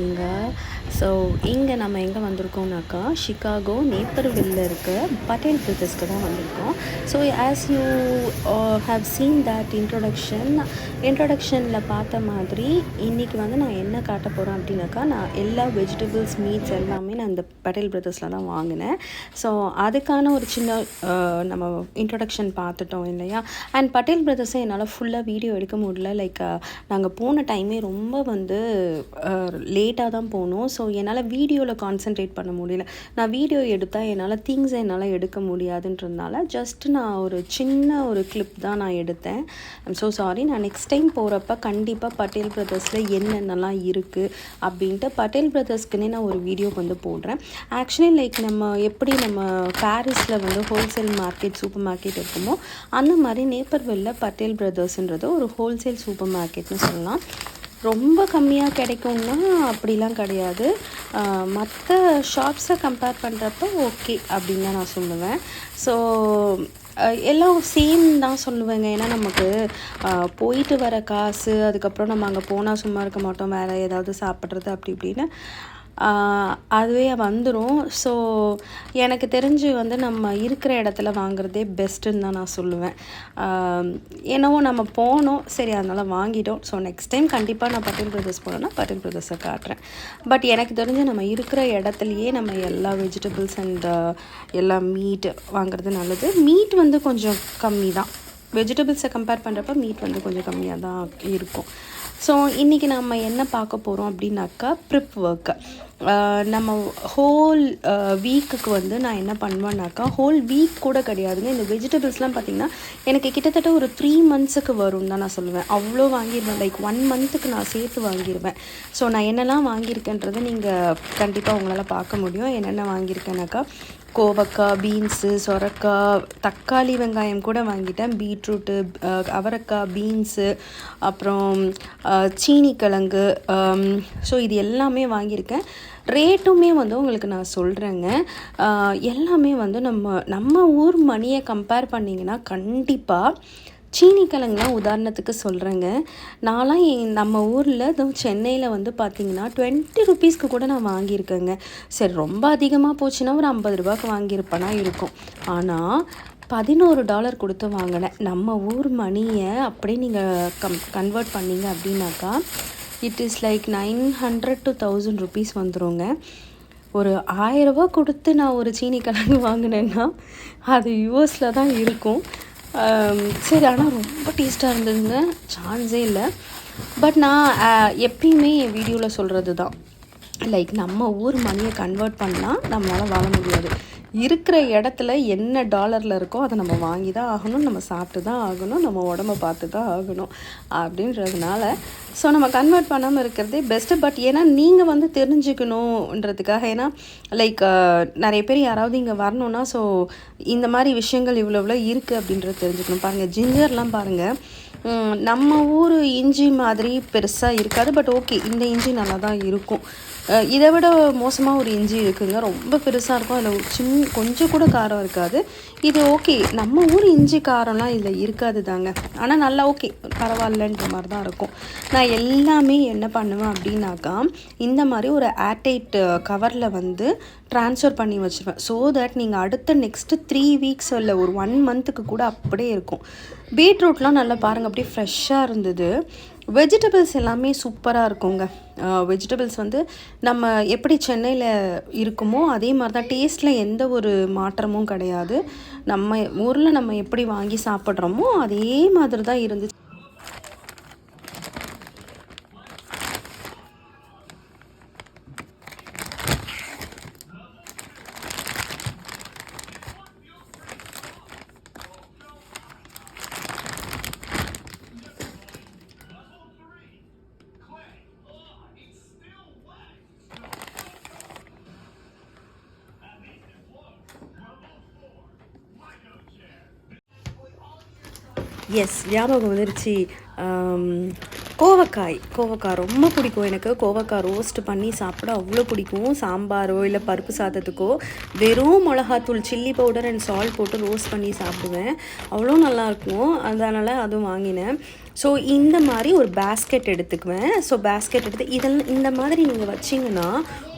இருக்கீங்க? ஸோ இங்கே நம்ம எங்கே வந்திருக்கோம்னாக்கா, ஷிகாகோ நேப்பர்வில்ல இருக்க பட்டேல் பிரதர்ஸ்க்கு தான் வந்திருக்கோம். So as you have seen that இன்ட்ரொடக்ஷனில் பார்த்த மாதிரி இன்றைக்கி வந்து நான் என்ன காட்ட போகிறேன் அப்படின்னாக்கா, நான் எல்லா வெஜிடபிள்ஸ் மீட்ஸ் எல்லாமே நான் இந்த பட்டேல் பிரதர்ஸில் தான் வாங்கினேன். ஸோ அதுக்கான ஒரு சின்ன நம்ம இன்ட்ரொடக்ஷன் பார்த்துட்டோம் இல்லையா. அண்ட் பட்டேல் பிரதர்ஸை என்னால் ஃபுல்லாக வீடியோ எடுக்க முடியல. லைக் நாங்கள் போன டைமே ரொம்ப வந்து லேட்டாக தான் போனோம். ஸோ என்னால் வீடியோவில் கான்சென்ட்ரேட் பண்ண முடியல. நான் வீடியோ எடுத்தால் என்னால் எடுக்க முடியாதுன்றதுனால ஜஸ்ட் நான் ஒரு சின்ன ஒரு கிளிப் தான் நான் எடுத்தேன். I'm so sorry. நான் நெக்ஸ்ட் டைம் போகிறப்ப கண்டிப்பாக பட்டேல் பிரதர்ஸில் என்னென்னலாம் இருக்குது அப்படின்ட்டு பட்டேல் பிரதர்ஸ்க்குன்னே நான் ஒரு வீடியோ வந்து போடுறேன். ஆக்சுவலி லைக் நம்ம பாரிஸில் வந்து ஹோல்சேல் மார்க்கெட் சூப்பர் மார்க்கெட் இருக்குமோ அந்த மாதிரி நேப்பர்வில்ல பட்டேல் பிரதர்ஸ்ன்றது ஒரு ஹோல்சேல் சூப்பர் மார்க்கெட்னு சொல்லலாம். ரொம்ப கம்மியாக கிடைக்கும்னா அப்படிலாம் கிடையாது. மற்ற ஷாப்ஸை கம்பேர் பண்ணுறப்ப ஓகே அப்படின்னு தான் நான் சொல்லுவேன். ஸோ எல்லாம் சேம் தான் சொல்லுவேங்க. ஏன்னா நமக்கு போயிட்டு வர காசு, அதுக்கப்புறம் நம்ம அங்கே போனால் சும்மா இருக்க மாட்டோம், வேறு ஏதாவது சாப்பிட்றது அப்படி இப்படின்னு அதுவே வந்துடும். ஸோ எனக்கு தெரிஞ்சு வந்து நம்ம இருக்கிற இடத்துல வாங்குறதே பெஸ்ட்டுன்னு தான் நான் சொல்லுவேன். என்னவோ நம்ம போனோம், சரி அதனால் வாங்கிட்டோம். ஸோ நெக்ஸ்ட் டைம் கண்டிப்பாக நான் பட்டேல் பிரதர்ஸ் போனேன்னா பட்டேல் பிரதர்ஸை காட்டுறேன். பட் எனக்கு தெரிஞ்சு நம்ம இருக்கிற இடத்துலையே நம்ம எல்லா வெஜிடபிள்ஸ் அண்ட் எல்லா மீட் வாங்குறது நல்லது. மீட் வந்து கொஞ்சம் கம்மி தான். வெஜிடபிள்ஸை கம்பேர் பண்ணுறப்ப மீட் வந்து கொஞ்சம் கம்மியாக தான் இருக்கும். ஸோ இன்றைக்கி நம்ம என்ன பார்க்க போகிறோம் அப்படின்னாக்கா, ப்ரிப் ஒர்க்கு. நம்ம ஹோல் வீக்குக்கு வந்து நான் என்ன பண்ணுவேன்னாக்கா, ஹோல் வீக் கூட கிடையாதுங்க. இந்த வெஜிடபிள்ஸ்லாம் பார்த்திங்கன்னா எனக்கு கிட்டத்தட்ட ஒரு 3 மந்த்ஸுக்கு வரும்னு தான் நான் சொல்லுவேன். அவ்வளோ வாங்கிடுவேன். லைக் 1 மந்த்துக்கு நான் சேர்த்து வாங்கிடுவேன். ஸோ நான் என்னெல்லாம் வாங்கியிருக்கேன்றதை நீங்கள் கண்டிப்பாக உங்களால் பார்க்க முடியும். என்னென்ன வாங்கியிருக்கேனாக்கா, கோவக்காய், பீன்ஸு, சொரக்காய், தக்காளி, வெங்காயம் கூட வாங்கிட்டேன். பீட்ரூட்டு, அவரைக்காய், பீன்ஸு, அப்புறம் சீனிக்கிழங்கு. ஸோ இது எல்லாமே வாங்கியிருக்கேன். ரேட்டுமே வந்து உங்களுக்கு நான் சொல்கிறேங்க. எல்லாமே வந்து நம்ம ஊர் மணியை கம்பேர் பண்ணிங்கன்னா கண்டிப்பாக சீனிக்கிழங்குலாம் உதாரணத்துக்கு சொல்கிறேங்க. நான்லாம் நம்ம ஊரில் அதுவும் சென்னையில் வந்து பார்த்திங்கன்னா 20 ருபீஸ்க்கு கூட நான் வாங்கியிருக்கேங்க. சரி ரொம்ப அதிகமாக போச்சுன்னா ஒரு 50 ரூபாய்க்கு வாங்கியிருப்பேனா இருக்கும். ஆனால் $11 கொடுத்து வாங்கினேன். நம்ம ஊர் மணியை அப்படியே நீங்கள் கன்வெர்ட் பண்ணிங்க அப்படின்னாக்கா it is like 900 to 1000 rupees வந்துடுங்க. ஒரு 1000 ரூபா கொடுத்து நான் ஒரு சீனிக்கிழங்கு வாங்கினேன்னா அது யூஎஸில் தான் இருக்கும். சரி, ஆனால் ரொம்ப டேஸ்ட்டாக இருந்ததுங்க, சான்ஸே இல்லை. பட் நான் எப்பயுமே என் வீடியோவில் சொல்கிறது தான், லைக் நம்ம ஊர் மணியை கன்வெர்ட் பண்ணால் நம்மளால் வாழ முடியாது. இருக்கிற இடத்துல என்ன டாலரில் இருக்கோ அதை நம்ம வாங்கி தான் ஆகணும், நம்ம சாப்பிட்டு தான் ஆகணும், நம்ம உடம்ப பார்த்து தான் ஆகணும் அப்படின்றதுனால ஸோ நம்ம கன்வெர்ட் பண்ணாமல் இருக்கிறதே பெஸ்ட்டு. பட் ஏன்னா நீங்கள் வந்து தெரிஞ்சுக்கணுன்றதுக்காக, ஏன்னா லைக் நிறைய பேர் யாராவது இங்கே வரணுன்னா ஸோ இந்த மாதிரி விஷயங்கள் இவ்வளோ இருக்குது அப்படின்றது தெரிஞ்சுக்கணும். பாருங்கள், ஜிஞ்சர்லாம் பாருங்கள், நம்ம ஊர் இஞ்சி மாதிரி பெருசாக இருக்காது. பட் ஓகே, இந்த இஞ்சி நல்லா தான் இருக்கும். இதை விட மோசமாக ஒரு இஞ்சி இருக்குதுங்க, ரொம்ப பெருசாக இருக்கும். அதில் கொஞ்சம் கூட காரம் இருக்காது. இது ஓகே, நம்ம ஊர் இஞ்சி காரம்லாம் இதில் இருக்காது தாங்க. ஆனால் நல்லா ஓகே, பரவாயில்லன்ற மாதிரி தான் இருக்கும். நான் எல்லாமே என்ன பண்ணுவேன் அப்படின்னாக்கா, இந்த மாதிரி ஒரு ஏர்டைட் கவரில் வந்து ட்ரான்ஸ்ஃபர் பண்ணி வச்சுருவேன். ஸோ தட் நீங்கள் அடுத்த நெக்ஸ்ட்டு 3 வீக்ஸ் இல்லை ஒரு 1 மந்த்துக்கு கூட அப்படியே இருக்கும். பீட்ரூட்லாம் நல்லா பாருங்கள், அப்படியே ஃப்ரெஷ்ஷாக இருந்தது. வெஜிடபிள்ஸ் எல்லாமே சூப்பராக இருக்குங்க. வெஜிடபிள்ஸ் வந்து நம்ம எப்படி சென்னையில் இருக்குமோ அதே மாதிரி தான், டேஸ்ட்டில் எந்த ஒரு மாற்றமும் கிடையாது. நம்ம ஊரில் நம்ம எப்படி வாங்கி சாப்பிட்றோமோ அதே மாதிரி தான் இருந்துச்சு. எஸ், ஞாபகம் வந்துருச்சு. கோவக்காய் ரொம்ப பிடிக்கும் எனக்கு. கோவக்காய் ரோஸ்ட் பண்ணி சாப்பிட அவ்வளோ பிடிக்கும். சாம்பாரோ இல்லை பருப்பு சாதத்துக்கோ வெறும் மிளகாத்தூள், சில்லி பவுடர் அண்ட் சால்ட் போட்டு ரோஸ்ட் பண்ணி சாப்பிடுவேன். அவ்வளோ நல்லாயிருக்கும். அதனால் அதுவும் வாங்கினேன். ஸோ இந்த மாதிரி ஒரு பேஸ்கெட் எடுத்துக்குவேன். ஸோ பேஸ்கெட் எடுத்து இதெல்லாம் இந்த மாதிரி நீங்கள் வச்சிங்கன்னா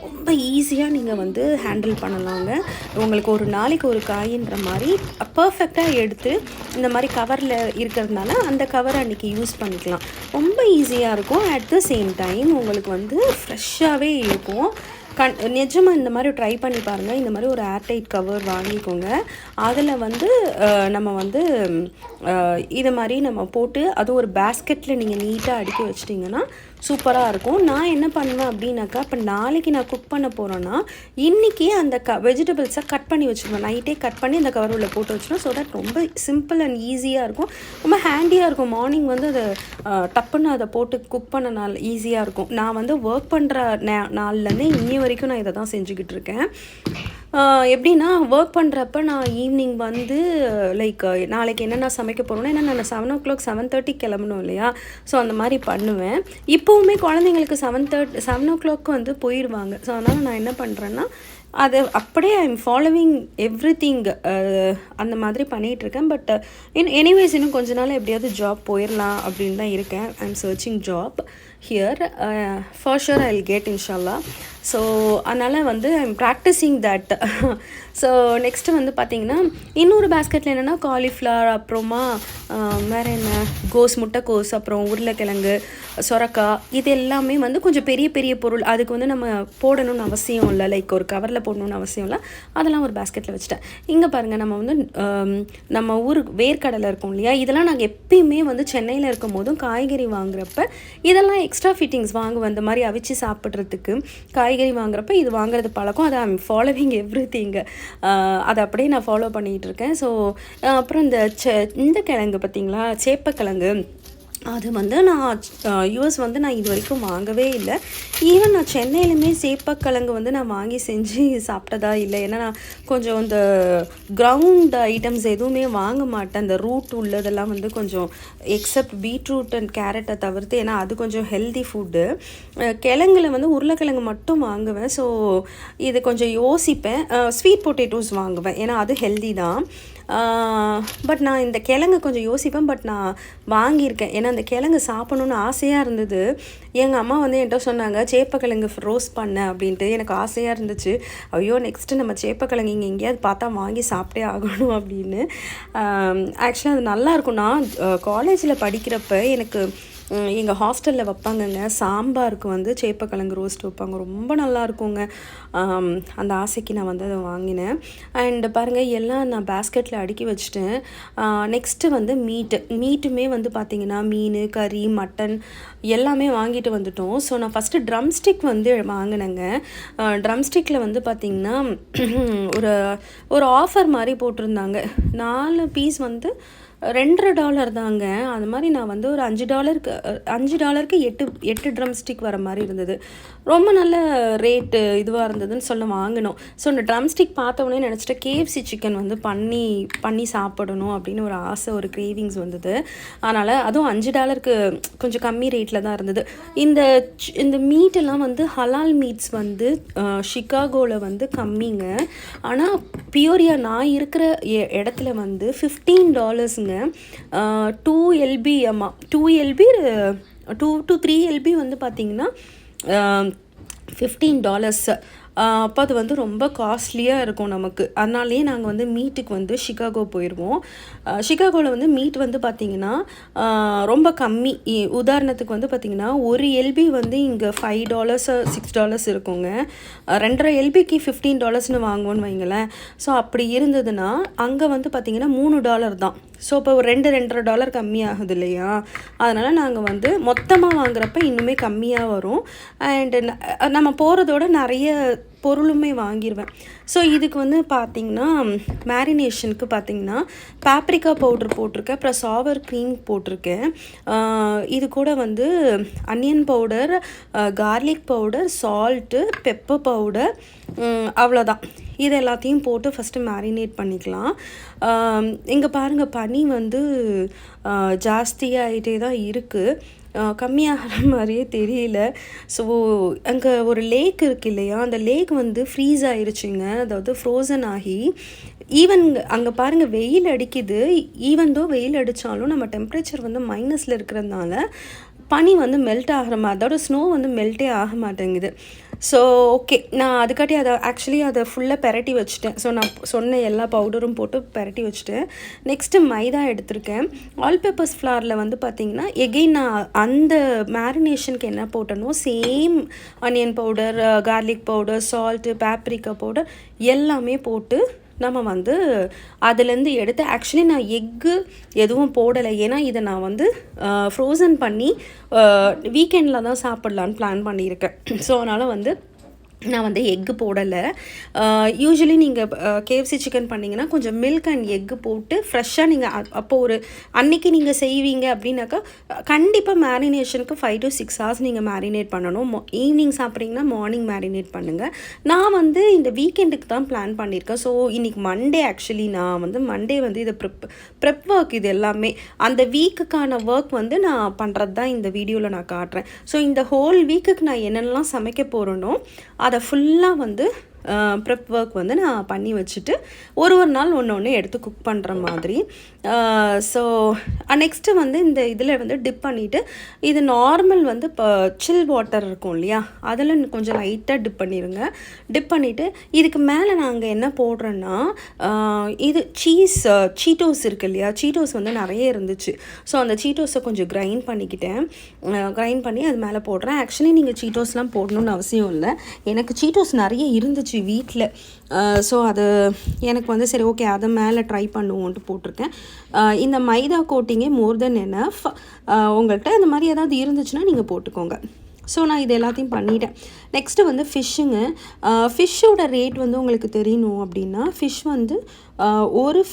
ரொம்ப ஈஸியாக நீங்கள் வந்து ஹேண்டில் பண்ணலாங்க. உங்களுக்கு ஒரு நாளைக்கு ஒரு காயின்ற மாதிரி பர்ஃபெக்டாக எடுத்து இந்த மாதிரி கவரில் இருக்கிறதுனால அந்த கவரை அன்றைக்கி யூஸ் பண்ணிக்கலாம். ரொம்ப ஈஸியாக இருக்கும். அட் த சேம் டைம் உங்களுக்கு வந்து ஃப்ரெஷ்ஷாகவே இருக்கும். நிஜமாக இந்த மாதிரி ட்ரை பண்ணி பாருங்கள். இந்த மாதிரி ஒரு ஏர்டைட் கவர் வாங்கிக்கோங்க. அதில் வந்து நம்ம வந்து இது மாதிரி நம்ம போட்டு அது ஒரு பேஸ்கெட்டில் நீங்கள் நீட்டாக அடுக்கி வச்சிட்டிங்கன்னா சூப்பராக இருக்கும். நான் என்ன பண்ணுவேன் அப்படின்னாக்கா, இப்போ நாளைக்கு நான் குக் பண்ண போகிறேன்னா இன்றைக்கி அந்த வெஜிடபிள்ஸை கட் பண்ணி வச்சுருவேன். நைட்டே கட் பண்ணி அந்த கவர் உள்ள போட்டு வச்சுருவேன். ஸோ தட் ரொம்ப சிம்பிள் அண்ட் ஈஸியாக இருக்கும். ரொம்ப ஹேண்டியாக இருக்கும். மார்னிங் வந்து அதை டப்புன்னு அதை போட்டு குக் பண்ண நாள் ஈஸியாக இருக்கும். நான் வந்து ஒர்க் பண்ணுற நாள்லேருந்து இன்னி வரைக்கும் நான் இதை தான் செஞ்சுக்கிட்டு இருக்கேன். எப்படின்னா ஒர்க் பண்ணுறப்ப நான் ஈவினிங் வந்து லைக் நாளைக்கு என்னென்ன சமைக்க போகிறோன்னா, ஏன்னா நான் 7 o'clock 7:30 கிளம்பணும் இல்லையா. ஸோ அந்த மாதிரி பண்ணுவேன். இப்போவுமே குழந்தைங்களுக்கு 7 o'clock வந்து போயிடுவாங்க. ஸோ அதனால் நான் என்ன பண்ணுறேன்னா அது அப்படியே ஐ எம் ஃபாலோவிங் எவ்ரிதிங் அந்த மாதிரி பண்ணிகிட்ருக்கேன். பட் எனிவேஸ் இன்னும் கொஞ்ச நாள் எப்படியாவது ஜாப் போயிடலாம் அப்படின்னு தான் இருக்கேன். I am searching job here. For sure I will get இன்ஷால்லா. ஸோ அதனால் வந்து I am practising that. So next வந்து பார்த்திங்கன்னா இன்னொரு பேஸ்கெட்டில் என்னென்னா காலிஃப்ளவர், அப்புறமா வேறு என்ன முட்டைக்கோஸ், அப்புறம் உருளைக்கிழங்கு, சொரக்காய், இது எல்லாமே வந்து கொஞ்சம் பெரிய பெரிய பொருள். அதுக்கு வந்து நம்ம போடணும்னு அவசியம் இல்லை. லைக் ஒரு கவரில் போடணுன்னு அவசியம் இல்லை. அதெல்லாம் ஒரு பேஸ்கெட்டில் வச்சுட்டேன். இங்கே பாருங்கள், நம்ம வந்து நம்ம ஊருக்கு வேர்க்கடலை இருக்கும் இல்லையா, இதெல்லாம் நாங்கள் எப்பயுமே வந்து சென்னையில் இருக்கும் போதும் காய்கறி வாங்குறப்ப இதெல்லாம் எக்ஸ்ட்ரா ஃபிட்டிங்ஸ் வாங்குவேன். இந்த மாதிரி அவிச்சு சாப்பிட்றதுக்கு காய்கறி வாங்குறப்ப இது வாங்குறது பழக்கம். அதை ஐம் ஃபாலோவிங் எவ்ரிதிங். அதை அப்படியே நான் ஃபாலோ பண்ணிகிட்டு இருக்கேன். ஸோ அப்புறம் இந்த கிழங்கு பார்த்திங்களா, சேப்பக்கிழங்கு, அது வந்து நான் யூஎஸ் வந்து நான் இது வரைக்கும் வாங்கவே இல்லை. ஈவன் நான் சென்னையிலுமே சேப்பக்கிழங்கு வந்து நான் வாங்கி செஞ்சு சாப்பிட்டதா இல்லை. ஏன்னா நான் கொஞ்சம் இந்த கிரவுண்ட் ஐட்டம்ஸ் எதுவுமே வாங்க மாட்டேன். அந்த ரூட் உள்ளதெல்லாம் வந்து கொஞ்சம் எக்ஸப்ட் பீட்ரூட் அண்ட் கேரட்டை தவிர்த்து, ஏன்னா அது கொஞ்சம் ஹெல்தி ஃபுட்டு. கிழங்குல வந்து உருளைக்கிழங்கு மட்டும் வாங்குவேன். ஸோ இது கொஞ்சம் யோசிப்பேன். ஸ்வீட் பொட்டேட்டோஸ் வாங்குவேன், ஏன்னா அது ஹெல்தி தான். பட் நான் இந்த கிழங்கு கொஞ்சம் யோசிப்பேன். பட் நான் வாங்கியிருக்கேன், ஏன்னா அந்த கிழங்கு சாப்பிடணுன்னு ஆசையாக இருந்தது. எங்கள் அம்மா வந்து என்கிட்ட சொன்னாங்க சேப்பக்கிழங்கு ரோஸ்ட் பண்ண அப்படின்ட்டு. எனக்கு ஆசையாக இருந்துச்சு. ஐயோ நெக்ஸ்ட்டு நம்ம சேப்பக்கிழங்கு இங்கே எங்கேயாவது பார்த்தா வாங்கி சாப்பிட்டே ஆகணும் அப்படின்னு. ஆக்சுவலாக அது நல்லாயிருக்கும். நான் காலேஜில் படிக்கிறப்ப எனக்கு எங்கள் ஹாஸ்டலில் வைப்பாங்கங்க, சாம்பாருக்கு வந்து சேப்பக்கிழங்கு ரோஸ்ட் வைப்பாங்க. ரொம்ப நல்லாயிருக்குங்க. அந்த ஆசைக்கு நான் வந்து அதை வாங்கினேன். அண்டு பாருங்கள், எல்லாம் நான் பேஸ்கெட்டில் அடுக்கி வச்சுட்டேன். நெக்ஸ்ட்டு வந்து மீட்டுமே வந்து பார்த்திங்கன்னா மீன், கறி, மட்டன் எல்லாமே வாங்கிட்டு வந்துட்டோம். ஸோ நான் ஃபஸ்ட்டு ட்ரம்ஸ்டிக் வந்து வாங்கினேங்க. ட்ரம்ஸ்டிக்கில் வந்து பார்த்திங்கன்னா ஒரு ஆஃபர் மாதிரி போட்டிருந்தாங்க. 4 பீஸ் வந்து $2 தாங்க. அது மாதிரி நான் வந்து ஒரு $5க்கு 8 ட்ரம்ஸ்டிக் வர மாதிரி இருந்தது. ரொம்ப நல்ல ரேட்டு இதுவாக இருந்ததுன்னு சொல்ல வாங்கினோம். ஸோ இந்த ட்ரம்ஸ்டிக் பார்த்தோன்னே நினச்சிட்டு KFC சிக்கன் வந்து பண்ணி சாப்பிடணும் அப்படின்னு ஒரு ஆசை, ஒரு கிரேவிங்ஸ் வந்தது. அதனால் அதுவும் $5க்கு கொஞ்சம் கம்மி ரேட்டில் தான் இருந்தது. இந்த மீட்டெல்லாம் வந்து ஹலால் மீட்ஸ் வந்து சிகாகோவில் வந்து கம்மிங்க. ஆனால் பியோரியா நான் இருக்கிற இடத்துல வந்து $15ங்க. 2 LB 2 to 3 LB வந்து பார்த்திங்கன்னா $15. அப்போ அது வந்து ரொம்ப காஸ்ட்லியாக இருக்கும் நமக்கு. அதனாலேயே நாங்கள் வந்து மீட்டுக்கு வந்து சிகாகோ போயிடுவோம். சிகாகோவில் வந்து மீட் வந்து பார்த்திங்கன்னா ரொம்ப கம்மி. உதாரணத்துக்கு வந்து பார்த்திங்கன்னா ஒரு எல்பி வந்து இங்கே $5 $6 இருக்குங்க. 2.5 LBக்கு $15 வாங்குவோன்னு வைங்களேன். ஸோ அப்படி இருந்ததுன்னா அங்கே வந்து பார்த்திங்கன்னா $3 தான். ஸோ இப்போ ஒரு $2.5 கம்மியாகுது இல்லையா. அதனால் நாங்கள் வந்து மொத்தமாக வாங்குறப்ப இன்னுமே கம்மியாக வரும். அண்டு நம்ம போகிறதோட நிறைய பொருளுமே வாங்கிடுவேன். ஸோ இதுக்கு வந்து பார்த்திங்கன்னா மேரினேஷனுக்கு பார்த்திங்கன்னா பாப்ரிக்கா பவுடர் போட்டிருக்கேன், அப்புறம் சாவர் க்ரீம் போட்டிருக்கேன். இது கூட வந்து onion powder, garlic powder, salt, pepper powder, அவ்வளோதான். இது எல்லாத்தையும் போட்டு ஃபஸ்ட்டு மேரினேட் பண்ணிக்கலாம். இங்கே பாருங்கள், பனி வந்து ஜாஸ்தியாகிட்டே தான் இருக்குது. கம்மியாகிற மாதிரியே தெரியல. ஸோ அங்கே ஒரு லேக் இருக்குது இல்லையா, அந்த லேக் வந்து ஃப்ரீஸ் ஆயிருச்சுங்க. அதாவது ஃப்ரோசன் ஆகி ஈவன் அங்கே பாருங்கள் வெயில் அடிக்குது. ஈவன் தோ வெயில் அடித்தாலும் நம்ம டெம்பரேச்சர் வந்து மைனஸில் இருக்கிறதுனால பனி வந்து மெல்ட் ஆகிற மாதிரி, அதோட ஸ்னோ வந்து மெல்ட்டே ஆக மாட்டேங்குது. ஸோ ஓகே, நான் அதுக்காட்டி அதை ஃபுல்லாக பெரட்டி வச்சுட்டேன். ஸோ நான் சொன்ன எல்லா பவுடரும் போட்டு பெரட்டி வச்சுட்டேன். நெக்ஸ்ட்டு மைதா எடுத்திருக்கேன். ஆல் பர்பஸ் ஃப்ளாரில் வந்து பார்த்திங்கன்னா எகெயின் நான் அந்த மேரினேஷனுக்கு என்ன போட்டனோ same onion powder, garlic powder, salt, paprika powder எல்லாமே போட்டு நம்ம வந்து அதுலேருந்து எடுத்து, ஆக்சுவலி நான் எக்கு எதுவும் போடலை. ஏன்னா இதை நான் வந்து ஃப்ரோசன் பண்ணி வீக்கெண்டில் தான் சாப்பிட்லான்னு பிளான் பண்ணியிருக்கேன். ஸோ அதனால் வந்து நான் வந்து எக்கு போடலை. யூஸ்வலி நீங்கள் கேஎஃப்சி சிக்கன் பண்ணிங்கன்னா கொஞ்சம் மில்க் அண்ட் எக்கு போட்டு ஃப்ரெஷ்ஷாக நீங்கள் அப்போ ஒரு அன்றைக்கி நீங்கள் செய்வீங்க அப்படின்னாக்கா கண்டிப்பாக மேரினேஷனுக்கு 5 to 6 hours நீங்கள் மேரினேட் பண்ணணும். ஈவினிங் சாப்பிட்றீங்கன்னா மார்னிங் மேரினேட் பண்ணுங்கள். நான் வந்து இந்த வீக்கெண்டுக்கு தான் பிளான் பண்ணியிருக்கேன். ஸோ இன்றைக்கி மண்டே, ஆக்சுவலி நான் வந்து மண்டே வந்து இதை ப்ரெப் ஒர்க், இது எல்லாமே அந்த வீக்குக்கான ஒர்க் வந்து நான் பண்ணுறது தான் இந்த வீடியோவில் நான் காட்டுறேன். ஸோ இந்த ஹோல் வீக்குக்கு நான் என்னென்னலாம் சமைக்க போகிறேனோ அதை ஃபுல்லாக வந்து ப்ரெப் ஒர்க் வந்து நான் பண்ணி வச்சுட்டு ஒரு நாள் ஒன்று எடுத்து குக் பண்ணுற மாதிரி. ஸோ நெக்ஸ்ட்டு வந்து இந்த இதில் வந்து டிப் பண்ணிவிட்டு, இது நார்மல் வந்து இப்போ சில் வாட்டர் இருக்கும் இல்லையா, அதில் கொஞ்சம் லைட்டாக டிப் பண்ணிடுங்க. டிப் பண்ணிவிட்டு இதுக்கு மேலே நாங்கள் என்ன போடுறோன்னா இது சீட்டோஸ் இருக்குது இல்லையா, சீட்டோஸ் வந்து நிறைய இருந்துச்சு. ஸோ அந்த சீட்டோஸை கொஞ்சம் கிரைண்ட் பண்ணி அது மேலே போடுறேன். ஆக்சுவலி நீங்கள் சீட்டோஸ்லாம் போடணுன்னு அவசியம் இல்லை. எனக்கு சீட்டோஸ் நிறைய இருந்துச்சு வீட்டில். ஸோ அது எனக்கு வந்து சரி ஓகே அதை மேலே ட்ரை பண்ணுவோன்ட்டு போட்டிருக்கேன். இந்த மைதா கோட்டிங்கே மோர் தென் எனஃப். உங்கள்கிட்ட இந்த மாதிரி ஏதாவது இருந்துச்சுன்னா நீங்கள் போட்டுக்கோங்க. ஸோ நான் இது எல்லாத்தையும் பண்ணிட்டேன். நெக்ஸ்ட்டு வந்து ஃபிஷ்ஷுங்க. ஃபிஷ்ஷோட ரேட் வந்து உங்களுக்கு தெரியணும் அப்படின்னா, ஃபிஷ் வந்து ஒரு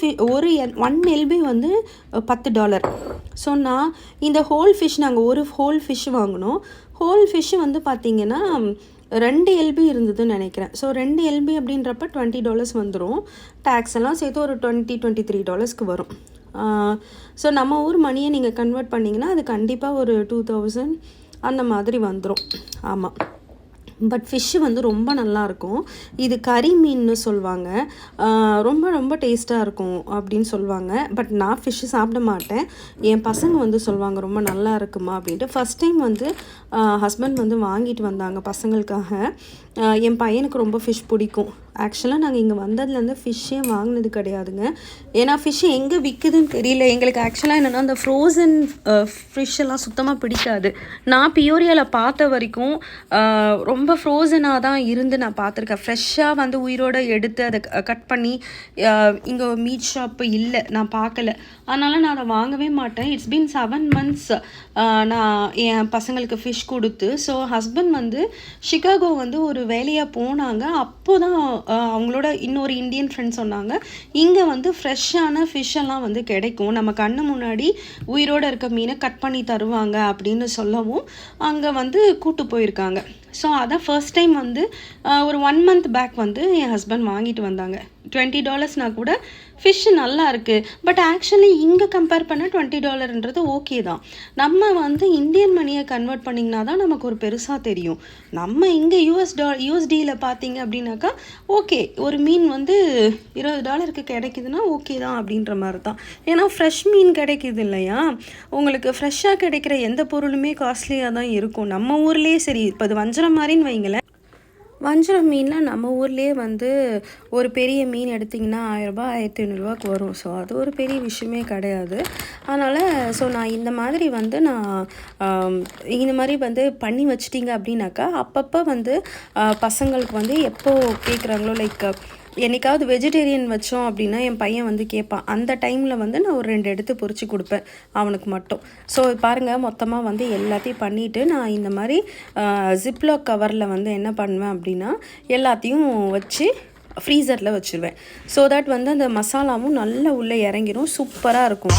1 LB வந்து $10. ஸோ நான் இந்த ஹோல் ஃபிஷ், நாங்கள் ஒரு ஹோல் ஃபிஷ் வாங்கினோம். ஹோல் ஃபிஷ்ஷு வந்து பார்த்திங்கன்னா 2 LB இருந்ததுன்னு நினைக்கிறேன். ஸோ 2 LB அப்படின்றப்ப $20 வந்துடும். டேக்ஸ் எல்லாம் சேர்த்து ஒரு $23 வரும். ஸோ நம்ம ஊர் மணியை நீங்கள் கன்வெர்ட் பண்ணிங்கன்னா அது கண்டிப்பாக ஒரு 2000 அந்த மாதிரி வந்துடும். ஆமாம், பட் ஃபிஷ்ஷு வந்து ரொம்ப நல்லாயிருக்கும். இது கறி மீன்னு சொல்லுவாங்க. ரொம்ப ரொம்ப டேஸ்ட்டாக இருக்கும் அப்படின்னு சொல்லுவாங்க. பட் நான் ஃபிஷ்ஷு சாப்பிட மாட்டேன். என் பசங்க வந்து சொல்லுவாங்க ரொம்ப நல்லா இருக்குமா அப்படின்ட்டு. ஃபஸ்ட் டைம் வந்து ஹஸ்பண்ட் வந்து வாங்கிட்டு வந்தாங்க பசங்களுக்காக. என் பையனுக்கு ரொம்ப ஃபிஷ் பிடிக்கும். ஆக்சுவலாக நாங்கள் இங்கே வந்ததுலேருந்து ஃபிஷ்ஷே வாங்கினது கிடையாதுங்க. ஏன்னா ஃபிஷ்ஷு எங்கே விற்குதுன்னு தெரியல எங்களுக்கு. ஆக்சுவலாக என்னென்னா அந்த ஃப்ரோசன் ஃபிஷ்ஷெல்லாம் சுத்தமாக பிடிக்காது. நான் பியோரியாவில் பார்த்த வரைக்கும் ரொம்ப ஃப்ரோசனாக தான் இருந்து நான் பார்த்துருக்கேன். ஃப்ரெஷ்ஷாக வந்து உயிரோடு எடுத்து அதை கட் பண்ணி இங்கே மீட் ஷாப்பு இல்லை, நான் பார்க்கல. அதனால் நான் அதை வாங்கவே மாட்டேன். இட்ஸ் பீன் 7 months நான் என் பசங்களுக்கு ஃபிஷ் கொடுத்து. ஸோ ஹஸ்பண்ட் வந்து சிகாகோ வந்து ஒரு வேலையாக போனாங்க. அப்போ தான் அவங்களோட இன்னொரு இந்தியன் ஃப்ரெண்ட் சொன்னாங்க, இங்கே வந்து ஃப்ரெஷ்ஷான ஃபிஷ்ஷெல்லாம் வந்து கிடைக்கும், நம்ம கண்ணு முன்னாடி உயிரோடு இருக்க மீனை கட் பண்ணி தருவாங்க அப்படின்னு சொல்லவும் அங்கே வந்து கூட்டு போயிருக்காங்க. ஸோ அதான் ஃபர்ஸ்ட் டைம் வந்து ஒரு 1 month பேக் வந்து என் ஹஸ்பண்ட் வாங்கிட்டு வந்தாங்க. $20 கூட ஃபிஷ்ஷு நல்லா இருக்குது. பட் ஆக்சுவலி இங்கே கம்பேர் பண்ண $20ன்றது ஓகே தான். நம்ம வந்து இந்தியன் மணியை கன்வெர்ட் பண்ணிங்கன்னா தான் நமக்கு ஒரு பெருசாக தெரியும். நம்ம இங்கே USDயில் பார்த்தீங்க அப்படின்னாக்கா ஓகே, ஒரு மீன் வந்து $20 கிடைக்குதுன்னா ஓகே தான் அப்படின்ற மாதிரி தான். ஏன்னா ஃப்ரெஷ் மீன் கிடைக்குது இல்லையா, உங்களுக்கு ஃப்ரெஷ்ஷாக கிடைக்கிற எந்த பொருளுமே காஸ்ட்லியாக தான் இருக்கும். நம்ம ஊர்லேயே சரி, இப்போ இது வஞ்சரம் மாதிரின்னு வைங்களேன். வஞ்சரம் மீன்லாம் நம்ம ஊர்லேயே வந்து ஒரு பெரிய மீன் எடுத்திங்கன்னா $1000 $1500 வரும். ஸோ அது ஒரு பெரிய விஷயமே கிடையாது. அதனால் ஸோ நான் இந்த மாதிரி வந்து இந்த மாதிரி வந்து பண்ணி வச்சிட்டிங்க அப்படின்னாக்கா அப்பப்போ வந்து பசங்களுக்கு வந்து எப்போ கேட்குறாங்களோ, லைக் என்னைக்காவது வெஜிடேரியன் வச்சோம் அப்படின்னா என் பையன் வந்து கேட்பான். அந்த டைமில் வந்து நான் ஒரு 2 எடுத்து பொரிச்சு கொடுப்பேன் அவனுக்கு மட்டும். ஸோ பாருங்கள், மொத்தமாக வந்து எல்லாத்தையும் பண்ணிவிட்டு நான் இந்த மாதிரி ஜிப்லாக் கவரில் வந்து என்ன பண்ணுவேன் அப்படின்னா எல்லாத்தையும் வச்சு ஃப்ரீசரில் வச்சுருவேன். ஸோ தட் வந்து அந்த மசாலாவும் நல்லா உள்ளே இறங்கிடும், சூப்பராக இருக்கும்.